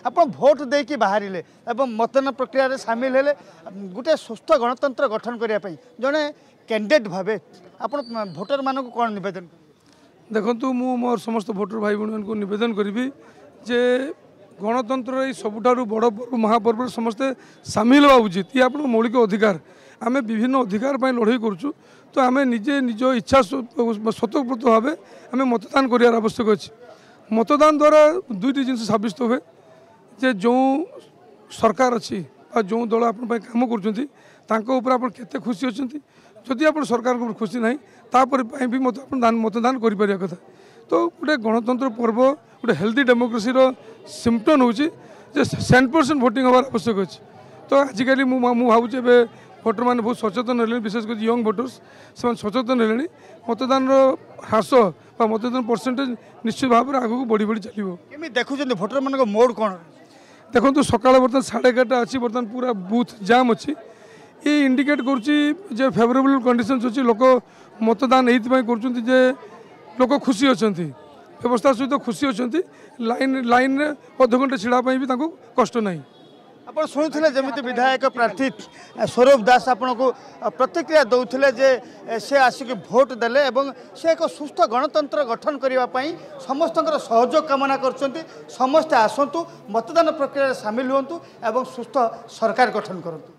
आप भोट देकी बाहर मतदान प्रक्रिया सामिल हेले गोटे सुस्थ गणतंत्र गठन करने जड़े कैंडिडेट भाव आप भोटर मान कौन नवेदन देखु मु मोर समस्त भोटर भाई भौणी को नवेदन करी जे गणतंत्र सबुठारु बड़ पर्व महापर्व समस्ते सामिल हवा उचित ये आप मौलिक अधिकार आम विभिन्न अधिकार लड़ाई करुँ तो आम निजे निज इच्छा स्वतःप्रत भाव आम मतदान कर आवश्यक अच्छे मतदान द्वारा दुईटी जिन सब्यस्त हुए जे जो सरकार अच्छी जो दल आप कम कर खुशी अच्छा जदि आप सरकार को खुशी ना तापर भी मतदान कर कथा तो गोटे गणतंत्र पर्व गोटे हेल्दी डेमोक्रेसी सिम्पटम हूँ 100% भोटिंग हमार आवश्यक अच्छे तो आजिकल मुझे भोटर मैंने बहुत सचेतन है विशेषकर यंग भोटर्स से सचेतन है मतदान ह्रास मतदान परसेंटेज निश्चित भाव में आगे बढ़ी बढ़ी चलो देखुं भोटर मान मोड कौन देखो सका बर्तमान 11:30 अच्छी बर्तमान पूरा बूथ जाम अच्छी ये इंडिकेट कर फेवरेबल कंडीशंस अच्छी लोक मतदान ये कर लोक खुशी अच्छा व्यवस्था सहित खुशी अच्छा लाइन अध घंटे छिड़ापी भी कष्ट ना आप शुणुले जमी विधायक प्रार्थी स्वरूप दास आपण को प्रतिक्रिया दौले जे से आसिक भोट देले एवं से एक सुस्थ गणतंत्र गठन करने समस्त सहयोग कामना कर समस्ते आसतु मतदान प्रक्रिया सामिल हूँ एवं सुस्थ सरकार गठन करूँ।